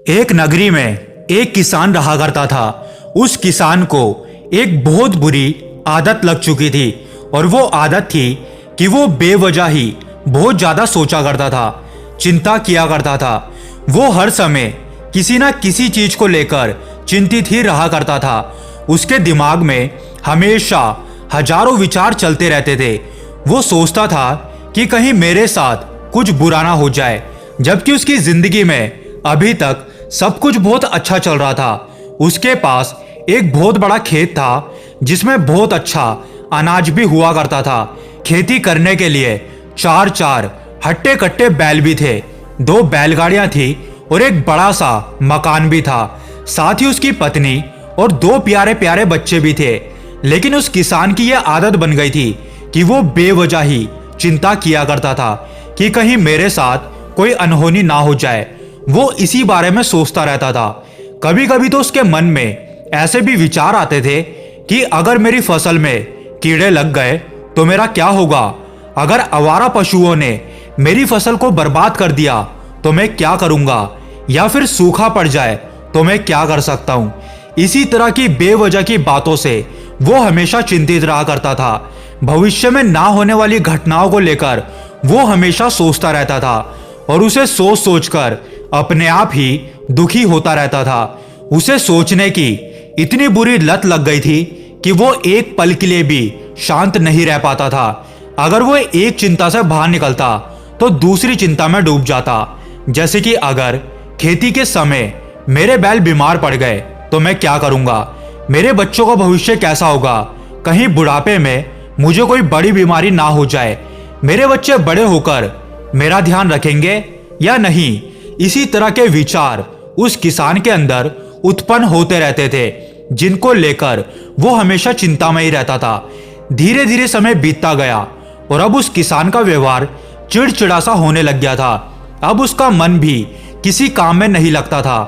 एक नगरी में एक किसान रहा करता था। उस किसान को एक बहुत बुरी आदत लग चुकी थी और वो आदत थी कि वो बेवजह ही बहुत ज़्यादा सोचा करता था, चिंता किया करता था। वो हर समय किसी ना किसी चीज़ को लेकर चिंतित ही रहा करता था। उसके दिमाग में हमेशा हजारों विचार चलते रहते थे। वो सोचता था कि कहीं मेरे साथ कुछ बुरा ना हो जाए, जबकि उसकी जिंदगी में अभी तक सब कुछ बहुत अच्छा चल रहा था। उसके पास एक बहुत बड़ा खेत था जिसमें बहुत अच्छा अनाज भी हुआ करता था। खेती करने के लिए चार चार हट्टे कट्टे बैल भी थे, 2 बैलगाड़ियां थी और एक बड़ा सा मकान भी था। साथ ही उसकी पत्नी और 2 प्यारे प्यारे बच्चे भी थे। लेकिन उस किसान की यह आदत बन गई थी कि वो बेवजह ही चिंता किया करता था कि कहीं मेरे साथ कोई अनहोनी ना हो जाए। वो इसी बारे में सोचता रहता था। कभी कभी तो उसके मन में ऐसे भी विचार आते थे कि अगर मेरी फसल में कीड़े लग गए तो मेरा क्या होगा, अगर आवारा पशुओं ने मेरी फसल को बर्बाद कर दिया तो मैं क्या करूंगा, या फिर सूखा पड़ जाए तो मैं क्या कर सकता हूं। इसी तरह की बेवजह की बातों से वो हमेशा चिंतित रहा करता था। भविष्य में ना होने वाली घटनाओं को लेकर वो हमेशा सोचता रहता था और उसे सोच सोचकर अपने आप ही दुखी होता रहता था। उसे सोचने की इतनी बुरी लत लग गई थी कि वो एक पल के लिए भी शांत नहीं रह पाता था। अगर वो एक चिंता से बाहर निकलता तो दूसरी चिंता में डूब जाता। जैसे कि अगर खेती के समय मेरे बैल बीमार पड़ गए तो मैं क्या करूंगा, मेरे बच्चों का भविष्य कैसा होगा, कहीं बुढ़ापे में मुझे कोई बड़ी बीमारी ना हो जाए, मेरे बच्चे बड़े होकर मेरा ध्यान रखेंगे या नहीं। इसी तरह के विचार उस किसान के अंदर उत्पन्न होते रहते थे, जिनको लेकर वो हमेशा चिंता में ही रहता था। धीरे धीरे समय बीतता गया और अब उस किसान का व्यवहार चिड़चिड़ा सा होने लग गया था। अब उसका मन भी किसी काम में नहीं लगता था।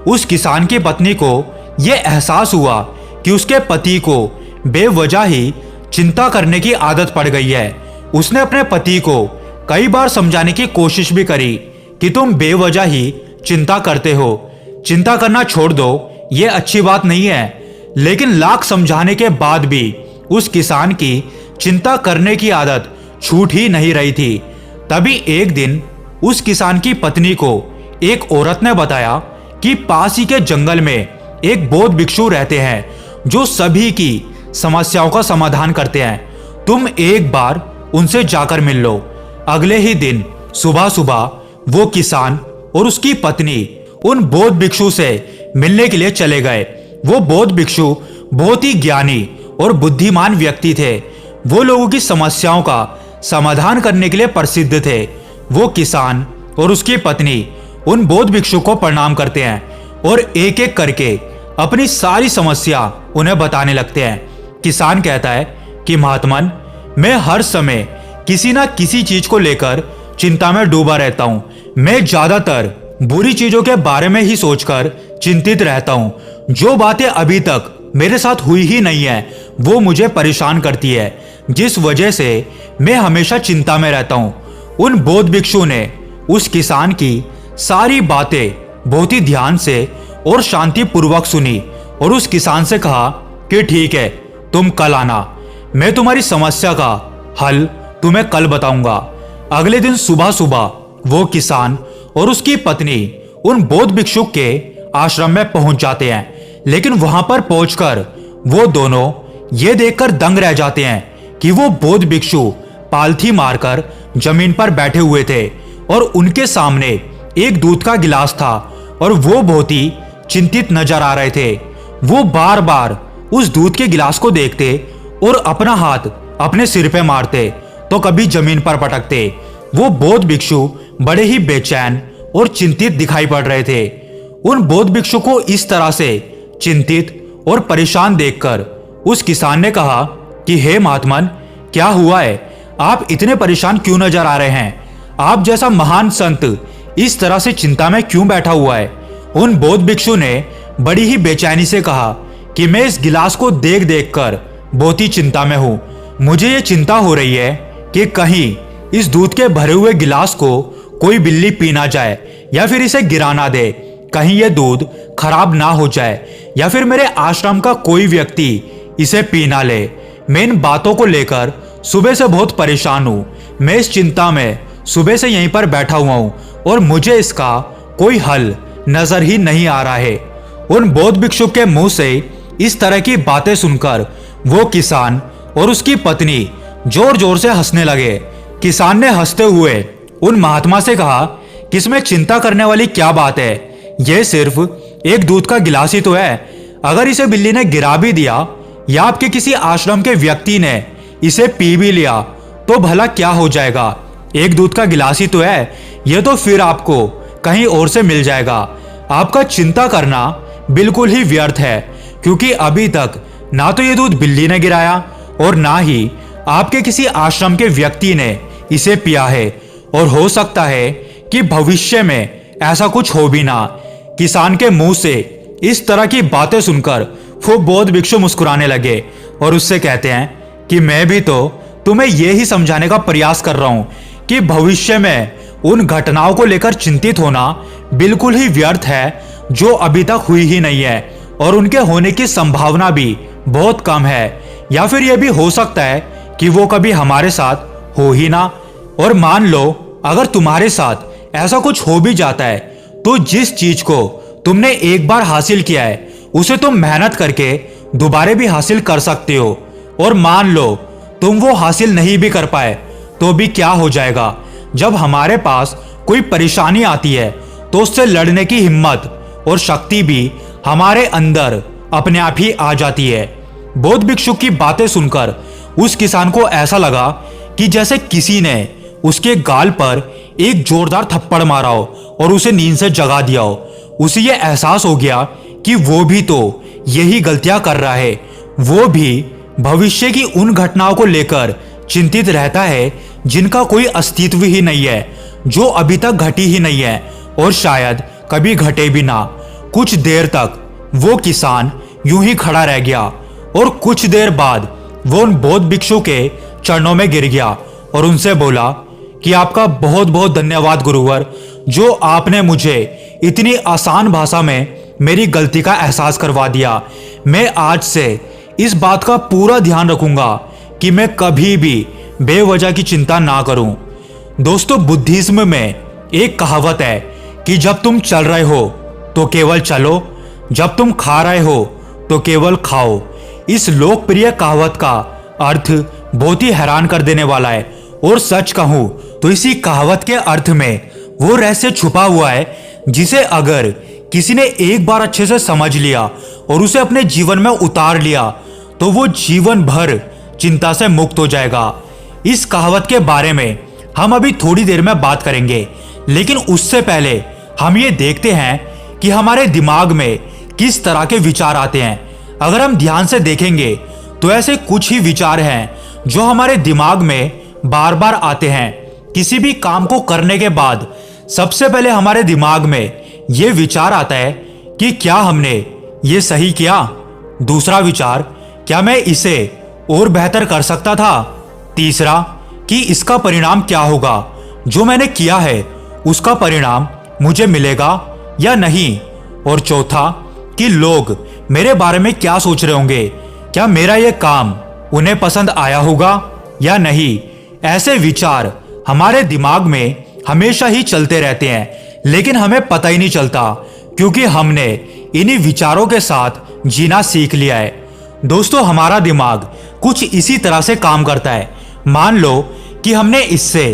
उस किसान की पत्नी को यह एहसास हुआ कि उसके पति को बेवजह ही चिंता करने की आदत पड़ गई है। उसने अपने पति को कई बार समझाने की कोशिश भी करी कि तुम बेवजह ही चिंता करते हो, चिंता करना छोड़ दो, ये अच्छी बात नहीं है। लेकिन लाख समझाने के बाद भी उस किसान की चिंता करने की आदत छूट ही नहीं रही थी। तभी एक दिन उस किसान की पत्नी को एक औरत ने बताया कि पास ही के जंगल में एक बौद्ध भिक्षु रहते हैं जो सभी की समस्याओं का समाधान करते हैं। तुम एक बार उनसे जाकर मिल लो। अगले ही दिन सुबह सुबह वो किसान और उसकी पत्नी उन बौद्ध भिक्षु से मिलने के लिए चले गए। वो बौद्ध भिक्षु बहुत ही ज्ञानी और बुद्धिमान व्यक्ति थे। वो लोगों की समस्याओं का समाधान करने के लिए प्रसिद्ध थे। वो किसान और उसकी पत्नी उन बौद्ध भिक्षु को प्रणाम करते हैं और एक एक करके अपनी सारी समस्या उन्हें बताने लगते हैं। किसान कहता है कि महात्मन, मैं हर समय किसी ना किसी चीज को लेकर चिंता में डूबा रहता हूं। मैं ज्यादातर बुरी चीजों के बारे में ही सोचकर चिंतित रहता हूं। जो बातें अभी तक मेरे साथ हुई ही नहीं है वो मुझे परेशान करती है, जिस वजह से मैं हमेशा चिंता में रहता हूं। उन बौद्ध भिक्षु ने उस किसान की सारी बातें बहुत ही ध्यान से और शांति पूर्वक सुनी और उस किसान से कहा कि ठीक है, तुम कल आना, मैं तुम्हारी समस्या का हल तुम्हें कल बताऊंगा। अगले दिन सुबह सुबह वो किसान और उसकी पत्नी उन बौद्ध भिक्षु के आश्रम में पहुंच जाते हैं। लेकिन वहां पर पहुंचकर वो दोनों ये देखकर दंग रह जाते हैं कि वो बौद्ध भिक्षु पालथी मारकर जमीन पर बैठे हुए थे और उनके सामने एक दूध का गिलास था और वो बहुत ही चिंतित नजर आ रहे थे। वो बार बार उस दूध के गिलास को देखते और अपना हाथ अपने सिर पे मारते तो कभी जमीन पर पटकते। वो बौद्ध भिक्षु बड़े ही बेचैन और चिंतित दिखाई पड़ रहे थे। उन बौद्ध भिक्षु को इस तरह से चिंतित और परेशान देखकर उस किसान ने कहा कि हे महात्मन, क्या हुआ है, आप इतने परेशान क्यों नजर आ रहे हैं? आप जैसा महान संत इस तरह से चिंता में क्यों बैठा हुआ है? उन बौद्ध भिक्षु ने बड़ी ही बेचैनी से कहा कि मैं इस गिलास को देख देख कर बहुत ही चिंता में हूं। मुझे ये चिंता हो रही है कि कहीं इस दूध के भरे हुए गिलास को कोई बिल्ली पी ना जाए या फिर इसे गिरा ना दे। कहीं ये दूध खराब ना हो जाए या फिर मेरे आश्रम का कोई व्यक्ति इसे पी ना ले। मैं इन बातों को लेकर सुबह से बहुत परेशान हूँ। मैं इस चिंता में सुबह से यहीं पर बैठा हुआ हूँ और मुझे इसका कोई हल नजर ही नहीं आ रहा है। उन बौद्ध भिक्षु के मुंह से इस तरह की बातें सुनकर वो किसान और उसकी पत्नी जोर जोर से हंसने लगे। किसान ने हंसते हुए उन महात्मा से कहा कि इसमें चिंता करने वाली क्या बात है, यह सिर्फ एक दूध का गिलास ही तो है। अगर इसे बिल्ली ने गिरा भी दिया या आपके किसी आश्रम के व्यक्ति ने इसे पी भी लिया तो भला क्या हो जाएगा, एक दूध का गिलास ही तो है, यह तो फिर आपको कहीं और से मिल जाएगा। आपका चिंता करना बिल्कुल ही व्यर्थ है, क्योंकि अभी तक ना तो ये दूध बिल्ली ने गिराया और ना ही आपके किसी आश्रम के व्यक्ति ने इसे पिया है, और हो सकता है कि भविष्य में ऐसा कुछ हो भी ना। किसान के मुंह से इस तरह की बातें सुनकर वो बौद्ध भिक्षु मुस्कुराने लगे और उससे कहते हैं कि मैं भी तो तुम्हें यह ही समझाने का प्रयास कर रहा हूं कि भविष्य में उन घटनाओं को लेकर चिंतित होना बिल्कुल ही व्यर्थ है जो अभी तक हुई ही नहीं है, और उनके होने की संभावना भी बहुत कम है, या फिर यह भी हो सकता है कि वो कभी हमारे साथ हो ही ना। और मान लो अगर तुम्हारे साथ ऐसा कुछ हो भी जाता है तो जिस चीज को तुमने एक बार हासिल किया है उसे तुम मेहनत करके दोबारा भी हासिल कर सकते हो। और मान लो तुम वो हासिल नहीं भी कर पाए तो भी क्या हो जाएगा, जब हमारे पास कोई परेशानी आती है तो उससे लड़ने की हिम्मत और शक्ति भी हमारे अंदर अपने आप ही आ जाती है। बौद्ध भिक्षु की बातें सुनकर उस किसान को ऐसा लगा कि जैसे किसी ने उसके गाल पर एक जोरदार थप्पड़ मारा हो और उसे नींद से जगा दिया हो। उसे यह एहसास हो गया कि वो भी तो यही गलतियां कर रहा है। वो भी भविष्य की उन घटनाओं को लेकर चिंतित रहता है जिनका कोई अस्तित्व ही नहीं है, जो अभी तक घटी ही नहीं है और शायद कभी घटे भी ना। कुछ देर तक वो किसान यूं ही खड़ा रह गया और कुछ देर बाद वो उन बौद्ध भिक्षु के चरणों में गिर गया और उनसे बोला कि आपका बहुत बहुत धन्यवाद गुरुवर, जो आपने मुझे इतनी आसान भाषा में मेरी गलती का एहसास करवा दिया। मैं आज से इस बात का पूरा ध्यान रखूंगा कि मैं कभी भी बेवजह की चिंता ना करूं। दोस्तों, बुद्धिज्म में एक कहावत है कि जब तुम चल रहे हो तो केवल चलो, जब तुम खा रहे हो तो केवल खाओ। इस लोकप्रिय कहावत का अर्थ बहुत ही हैरान कर देने वाला है, और सच कहूं तो इसी कहावत के अर्थ में वो रहस्य छुपा हुआ है जिसे अगर किसी ने एक बार अच्छे से समझ लिया और उसे अपने जीवन में उतार लिया तो वो जीवन भर चिंता से मुक्त हो जाएगा। इस कहावत के बारे में हम अभी थोड़ी देर में बात करेंगे, लेकिन उससे पहले हम ये देखते हैं कि हमारे दिमाग में किस तरह के विचार आते हैं। अगर हम ध्यान से देखेंगे तो ऐसे कुछ ही विचार हैं जो हमारे दिमाग में बार बार आते हैं। किसी भी काम को करने के बाद सबसे पहले हमारे दिमाग में ये विचार आता है कि क्या हमने ये सही किया। दूसरा विचार, क्या मैं इसे और बेहतर कर सकता था। तीसरा, कि इसका परिणाम क्या होगा, जो मैंने किया है उसका परिणाम मुझे मिलेगा या नहीं। और चौथा, कि लोग मेरे बारे में क्या सोच रहे होंगे, क्या मेरा यह काम उन्हें पसंद आया होगा या नहीं। ऐसे विचार हमारे दिमाग में हमेशा ही चलते रहते हैं, लेकिन हमें पता ही नहीं चलता क्योंकि हमने इन्हीं विचारों के साथ जीना सीख लिया है। दोस्तों, हमारा दिमाग कुछ इसी तरह से काम करता है। मान लो कि हमने इससे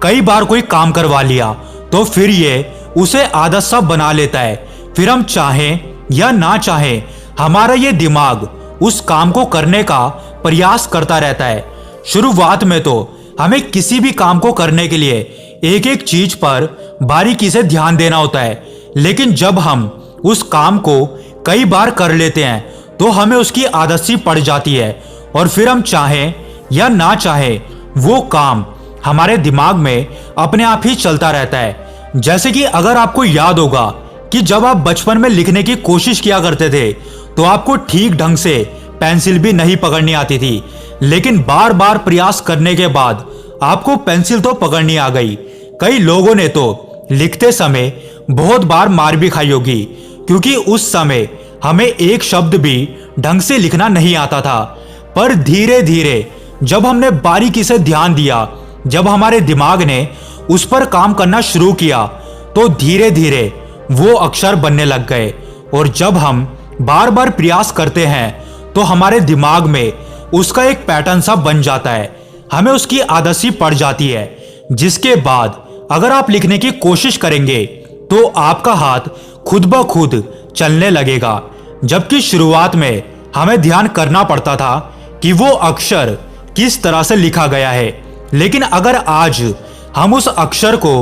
कई बार कोई काम करवा लिया तो फिर ये उसे आदत सा बना लेता है। फिर हम चाहें या ना चाहें हमारा ये दिमाग उस काम को करने का प्रयास करता रहता है। शुरुआत में तो हमें किसी भी काम को करने के लिए एक एक चीज पर बारीकी से ध्यान देना होता है, लेकिन जब हम उस काम को कई बार कर लेते हैं तो हमें उसकी आदत सी पड़ जाती है और फिर हम चाहें या ना चाहें वो काम हमारे दिमाग में अपने आप ही चलता रहता है। जैसे कि अगर आपको याद होगा कि जब आप बचपन में लिखने की कोशिश किया करते थे तो आपको ठीक ढंग से पेंसिल भी नहीं पकड़नी आती थी, लेकिन बार बार प्रयास करने के बाद आपको पेंसिल तो पकड़नी आ गई। कई लोगों ने तो लिखते समय बहुत बार मार भी खाई होगी, क्योंकि उस समय हमें एक शब्द भी ढंग से लिखना नहीं आता था। पर धीरे धीरे जब हमने बारीकी से ध्यान दिया, जब हमारे दिमाग ने उस पर काम करना शुरू किया, तो धीरे धीरे वो अक्षर बनने लग गए। और जब हम बार बार प्रयास करते हैं तो हमारे दिमाग में उसका एक पैटर्न सा बन जाता है, हमें उसकी आदत सी पड़ जाती है, जिसके बाद अगर आप लिखने की कोशिश करेंगे तो आपका हाथ खुद ब खुद चलने लगेगा। जबकि शुरुआत में हमें ध्यान करना पड़ता था कि वो अक्षर किस तरह से लिखा गया है, लेकिन अगर आज हम उस अक्षर को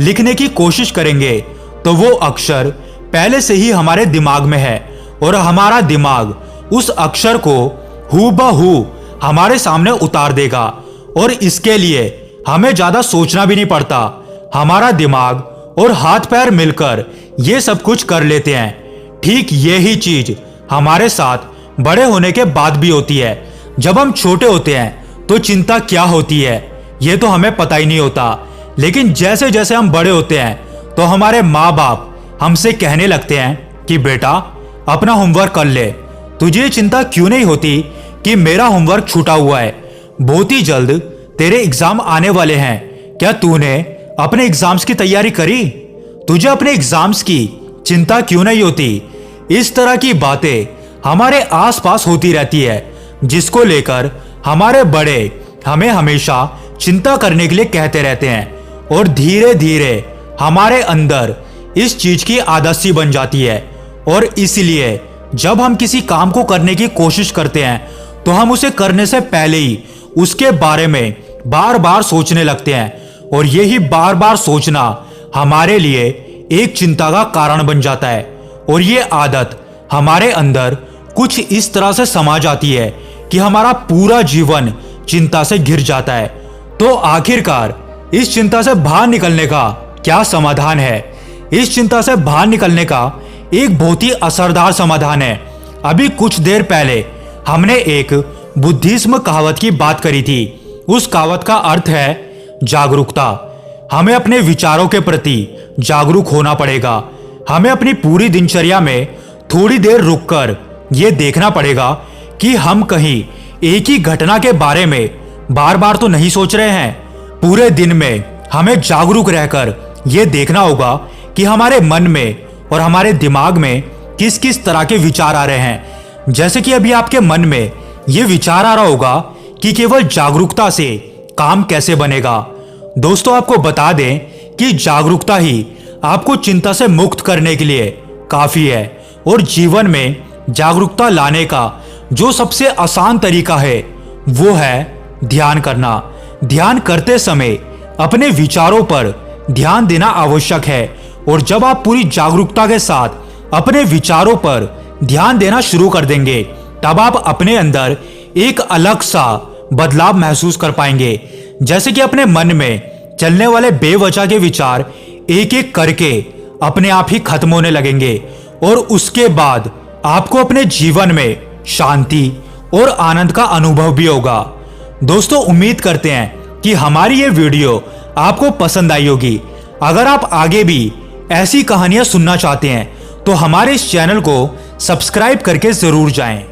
लिखने की कोशिश करेंगे तो वो अक्षर पहले से ही हमारे दिमाग में है और हमारा दिमाग उस अक्षर को हूबहू हमारे सामने उतार देगा। और इसके लिए हमें ज्यादा सोचना भी नहीं पड़ता, हमारा दिमाग और हाथ पैर मिलकर ये सब कुछ कर लेते हैं। ठीक यही चीज हमारे साथ बड़े होने के बाद भी होती है। जब हम छोटे होते हैं तो चिंता क्या होती है ये तो हमें पता ही नहीं होता, लेकिन जैसे जैसे हम बड़े होते हैं तो हमारे माँ बाप हमसे कहने लगते हैं कि बेटा अपना होमवर्क कर ले, तुझे चिंता क्यों नहीं होती कि मेरा होमवर्क छूटा हुआ है, बहुत ही जल्द तेरे एग्जाम आने वाले हैं, क्या तूने अपने एग्जाम्स की तैयारी करी, तुझे अपने एग्जाम्स की चिंता क्यों नहीं होती। इस तरह की बातें हमारे आसपास होती रहती है, जिसको लेकर हमारे बड़े हमें हमेशा चिंता करने के लिए कहते रहते हैं। और धीरे धीरे हमारे अंदर इस चीज की आदत सी बन जाती है, और इसलिए जब हम किसी काम को करने की कोशिश करते हैं तो हम उसे करने से पहले ही उसके बारे में बार बार सोचने लगते हैं, और यही बार बार सोचना हमारे लिए एक चिंता का कारण बन जाता है। और ये आदत हमारे अंदर कुछ इस तरह से समा जाती है कि हमारा पूरा जीवन चिंता से घिर जाता है। तो आखिरकार इस चिंता से बाहर निकलने का क्या समाधान है? इस चिंता से बाहर निकलने का एक बहुत ही असरदार समाधान है। अभी कुछ देर पहले हमने एक बुद्धिज्म कहावत की बात करी थी। उस कहावत का अर्थ है जागरूकता। हमें अपने विचारों के प्रति जागरूक होना पड़ेगा। हमें अपनी पूरी दिनचर्या में थोड़ी देर रुककर यह देखना पड़ेगा कि हम कहीं एक ही घटना के बारे में बार बार तो नहीं सोच रहे हैं। पूरे दिन में हमें जागरूक रहकर यह देखना होगा कि हमारे मन में और हमारे दिमाग में किस किस तरह के विचार आ रहे हैं। जैसे कि अभी आपके मन में यह विचार आ रहा होगा कि केवल जागरूकता से काम कैसे बनेगा। दोस्तों, आपको बता दें कि जागरूकता ही आपको चिंता से मुक्त करने के लिए काफी है, और जीवन में जागरूकता लाने का जो सबसे आसान तरीका है वो है ध्यान करना। ध्यान करते समय अपने विचारों पर ध्यान देना आवश्यक है, और जब आप पूरी जागरूकता के साथ अपने विचारों पर ध्यान देना शुरू कर देंगे तब आप अपने अंदर एक अलग सा बदलाव महसूस कर पाएंगे। जैसे कि अपने मन में चलने वाले बेवजह के विचार एक एक करके अपने आप ही खत्म होने लगेंगे, और उसके बाद आपको अपने जीवन में शांति और आनंद का अनुभव भी होगा। दोस्तों, उम्मीद करते हैं कि हमारी ये वीडियो आपको पसंद आई होगी। अगर आप आगे भी ऐसी कहानियां सुनना चाहते हैं तो हमारे इस चैनल को सब्सक्राइब करके जरूर जाएं।